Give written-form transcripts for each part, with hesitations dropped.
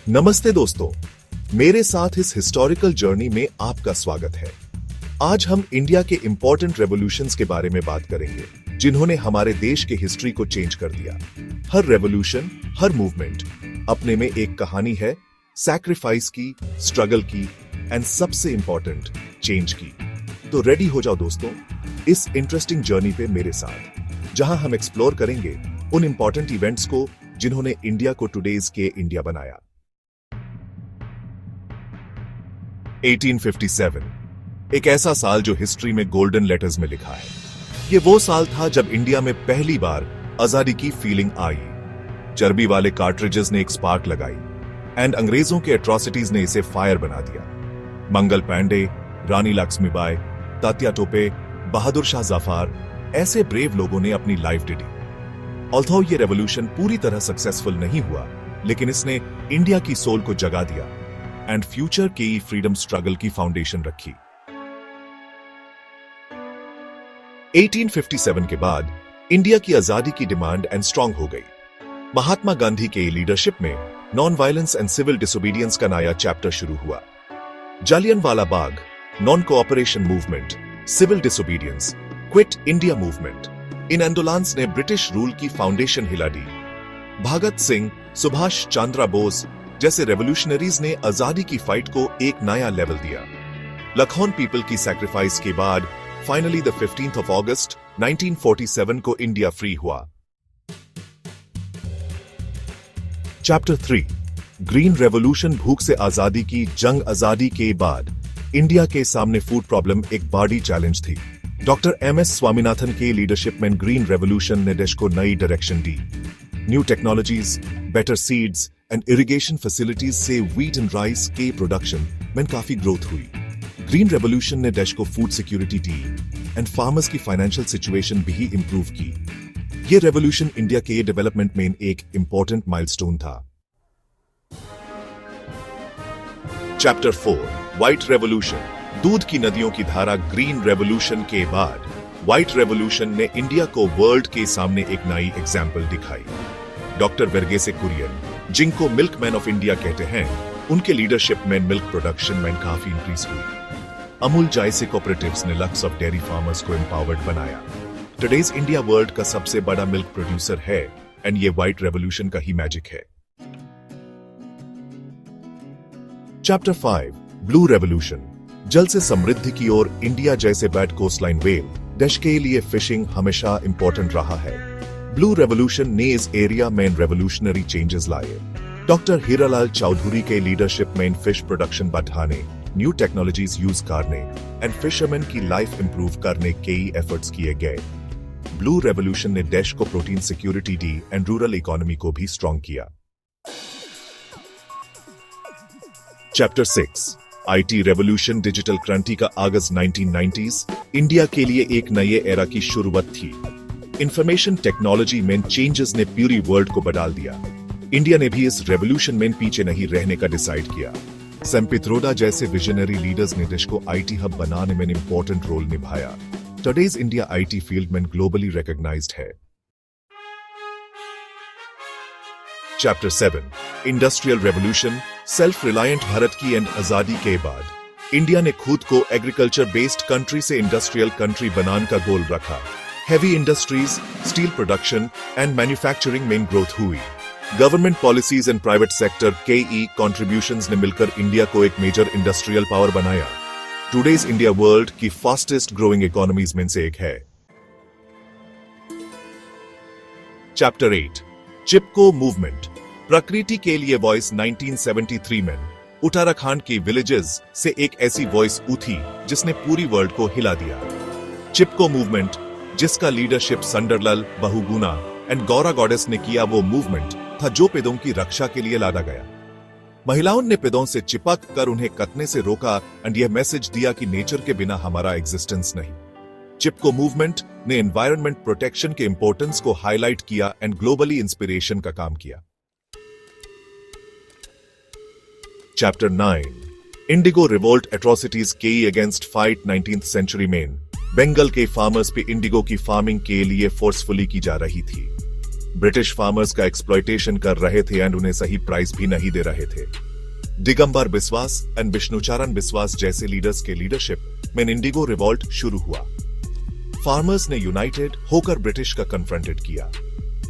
नमस्ते दोस्तों, मेरे साथ इस हिस्टोरिकल जर्नी में आपका स्वागत है। आज हम इंडिया के इंपॉर्टेंट रेवोल्यूशंस के बारे में बात करेंगे, जिन्होंने हमारे देश के हिस्ट्री को चेंज कर दिया। हर रेवोल्यूशन, हर मूवमेंट अपने में एक कहानी है, सैक्रिफाइस की, स्ट्रगल की एंड सबसे इंपॉर्टेंट चेंज की। तो रेडी हो जाओ दोस्तों, इस इंटरेस्टिंग जर्नी पे मेरे साथ, जहां हम एक्सप्लोर करेंगे उन इंपॉर्टेंट इवेंट्स को जिन्होंने इंडिया को टुडेज के इंडिया बनाया। 1857 एक ऐसा साल जो हिस्ट्री में गोल्डन लेटर्स में लिखा है। ये वो साल था जब इंडिया में पहली बार आजादी की फीलिंग आई। चर्बी वाले कार्ट्रिजेस ने एक स्पार्क लगाई एंड अंग्रेजों के एट्रोसिटीज ने इसे फायर बना दिया। मंगल पांडे, रानी लक्ष्मीबाई, तात्या टोपे, बहादुर शाह जफर, ऐसे ब्रेव लोगों ने अपनी लाइफ दे दी। ऑल्थो ये रेवोल्यूशन पूरी तरह सक्सेसफुल नहीं हुआ, लेकिन इसने इंडिया की सोल को जगा दिया एंड फ्यूचर की फ्रीडम स्ट्रगल की फाउंडेशन रखी। 1857 के बाद इंडिया की आजादी की डिमांड एंड स्ट्रांग हो गई। महात्मा गांधी के लीडरशिप में non violence and civil disobedience का नया चैप्टर शुरू हुआ। Jallianwala Bagh, non cooperation movement, civil disobedience, Quit India Movement, इन आंदोलन्स ने ब्रिटिश रूल की फाउंडेशन हिला दी। भगत सिंह, सुभाष चंद्र बोस जैसे रेवोल्यूशनरीज ने आजादी की फाइट को एक नया लेवल दिया। लखनऊ पीपल की सैक्रिफाइस के बाद finally the 15th of August 1947 को इंडिया फ्री हुआ। चैप्टर 3 ग्रीन रेवोल्यूशन, भूख से आजादी की जंग। आजादी के बाद इंडिया के सामने फूड प्रॉब्लम एक बड़ी चैलेंज थी। Doctor MS. स्वामीनाथन के लीडरशिप में ग्रीन रेवोल्यूशन ने देश को नई direction the. New technologies, better seeds and irrigation facilities से व्हीट एंड राइस के प्रोडक्शन में काफी ग्रोथ हुई। ग्रीन रेवोल्यूशन ने देश को food security the and farmers की फाइनेंशियल सिचुएशन भी इंप्रूव की। ये रेवोल्यूशन इंडिया के डेवलपमेंट में एक इंपॉर्टेंट माइलस्टोन था। चैप्टर 4 व्हाइट रेवोल्यूशन, दूध की नदियों की धारा। ग्रीन रेवोल्यूशन के बाद व्हाइट रेवोल्यूशन ने इंडिया को वर्ल्ड के सामने एक नई एग्जाम्पल दिखाई। डॉक्टर वर्गीस कुरियन, जिनको मिल्कमैन ऑफ इंडिया कहते हैं, उनके लीडरशिप में मिल्क प्रोडक्शन में काफी इंक्रीज हुई। अमूल जैसे कोऑपरेटिव्स ने लाख्स ऑफ डेयरी फार्मर्स को एम्पावर्ड बनाया। टुडेज इंडिया वर्ल्ड का सबसे बड़ा मिल्क प्रोड्यूसर है एंड ये व्हाइट रेवोल्यूशन का ही मैजिक है। चैप्टर 5 ब्लू रेवोल्यूशन, जल से समृद्धि की ओर। इंडिया जैसे बैड कोस्टलाइन वेल देश के लिए फिशिंग हमेशा इंपॉर्टेंट रहा है। ब्लू रेवोल्यूशन ने इस एरिया में रेवोल्यूशनरी चेंजेस लाए। डॉक्टर हीरालाल चौधरी के लीडरशिप में फिश प्रोडक्शन बढ़ाने, न्यू टेक्नोलॉजीज यूज करने एंड फिशरमैन की लाइफ इंप्रूव करने के एफर्ट्स किए गए। ब्लू रेवोल्यूशन ने देश को protein security the and rural economy को भी स्ट्रॉन्ग किया। चैप्टर 6 आईटी रेवोल्यूशन, डिजिटल क्रांति का आगाज। 1990s इंडिया के लिए एक नए एरा की शुरुआत थी। इंफॉर्मेशन टेक्नोलॉजी में चेंजेस ने पूरी वर्ल्ड को बदल दिया। इंडिया ने भी इस रेवोल्यूशन में पीछे नहीं रहने का डिसाइड किया। सैम पित्रोदा जैसे विजनरी लीडर्स ने देश को आईटी हब बनाने में इंपॉर्टेंट रोल निभाया। टुडेज इंडिया आईटी फील्ड में ग्लोबली रिकॉग्नाइज्ड है। Chapter 7 industrial revolution, self reliant Bharat की एंड आजादी के बाद इंडिया ने खुद को एग्रीकल्चर बेस्ड कंट्री से इंडस्ट्रियल कंट्री बनाने का गोल रखा। Heavy industries, steel production and manufacturing में ग्रोथ हुई। Government policies and private sector के कंट्रीब्यूशंस ने मिलकर इंडिया को एक मेजर इंडस्ट्रियल पावर बनाया। टुडेज इंडिया वर्ल्ड की फास्टेस्ट ग्रोइंग इकोनॉमीज में से एक है। चैप्टर 8 चिपको मूवमेंट, प्रकृति के लिए वॉइस। 1973 में उत्तराखंड की विलेजेस से एक ऐसी वॉइस उठी जिसने पूरी वर्ल्ड को हिला दिया। चिपको मूवमेंट, जिसका लीडरशिप संडरलाल बहुगुणा एंड गौरा गॉडेस ने किया, वो मूवमेंट था जो पेड़ों की रक्षा के लिए लादा गया। महिलाओं ने पेड़ों से चिपक कर उन्हें कटने से रोका एंड यह मैसेज दिया कि नेचर के बिना हमारा एग्जिस्टेंस नहीं। चिपको मूवमेंट ने एनवायरनमेंट प्रोटेक्शन के इंपॉर्टेंस को हाईलाइट किया एंड ग्लोबली इंस्पिरेशन का काम किया। चैप्टर 9 इंडिगो रिवोल्ट, एट्रोसिटीज के अगेंस्ट फाइट। 19th सेंचुरी में बंगाल के फार्मर्स पे इंडिगो की फार्मिंग के लिए फोर्सफुली की जा रही थी। ब्रिटिश फार्मर्स का एक्सप्लॉयटेशन कर रहे थे एंड उन्हें सही प्राइस भी नहीं दे रहे थे। दिगंबर बिस्वास एंड विष्णुचारण बिस्वास जैसे लीडर्स के लीडरशिप में इंडिगो रिवॉल्ट शुरू हुआ। फार्मर्स ने यूनाइटेड होकर ब्रिटिश का कन्फ्रंटेड किया।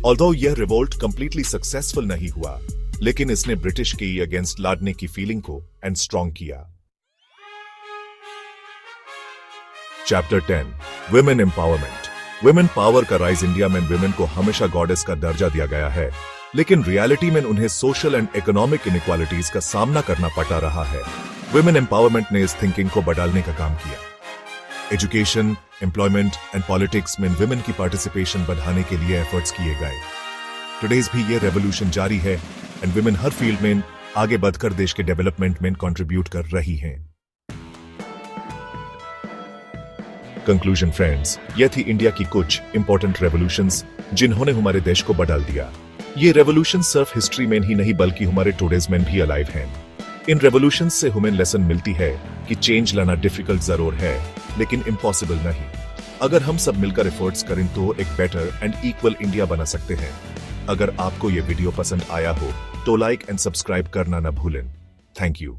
ऑल्दो यह रिवोल्ट कंप्लीटली सक्सेसफुल नहीं हुआ, लेकिन इसने ब्रिटिश के अगेंस्ट लड़ने की फीलिंग को एंड स्ट्रॉन्ग किया। Chapter 10 women empowerment. Women power का राइज। इंडिया में वुमेन को हमेशा गॉडेस का दर्जा दिया गया है, लेकिन रियलिटी में उन्हें सोशल एंड इकोनॉमिक इनइक्वालिटीज का सामना करना पड़ा रहा है। वुमेन एम्पावरमेंट ने इस थिंकिंग को बदलने का काम किया। एजुकेशन, एम्प्लॉयमेंट एंड पॉलिटिक्स में वुमेन की पार्टिसिपेशन बढ़ाने के लिए एफर्ट्स किए गए। टुडेज भी ये रेवोल्यूशन जारी है एंड वुमेन हर फील्ड में आगे बढ़कर देश के डेवलपमेंट में कंट्रीब्यूट कर रही हैं। कंक्लूजन फ्रेंड्स, ये थी इंडिया की कुछ इंपॉर्टेंट रेवोल्यूशंस जिन्होंने हमारे देश को बदल दिया। ये रेवोल्यूशन सिर्फ हिस्ट्री में ही नहीं बल्कि हमारे टुडेज में भी अलाइव हैं। इन रेवोल्यूशन से हमें लेसन मिलती है कि चेंज लाना डिफिकल्ट जरूर है, लेकिन इम्पॉसिबल नहीं। अगर हम सब मिलकर एफर्ट्स करें तो एक बेटर एंड इक्वल इंडिया बना सकते हैं। अगर आपको ये वीडियो पसंद आया हो तो लाइक एंड सब्सक्राइब करना न भूलें। Thank you.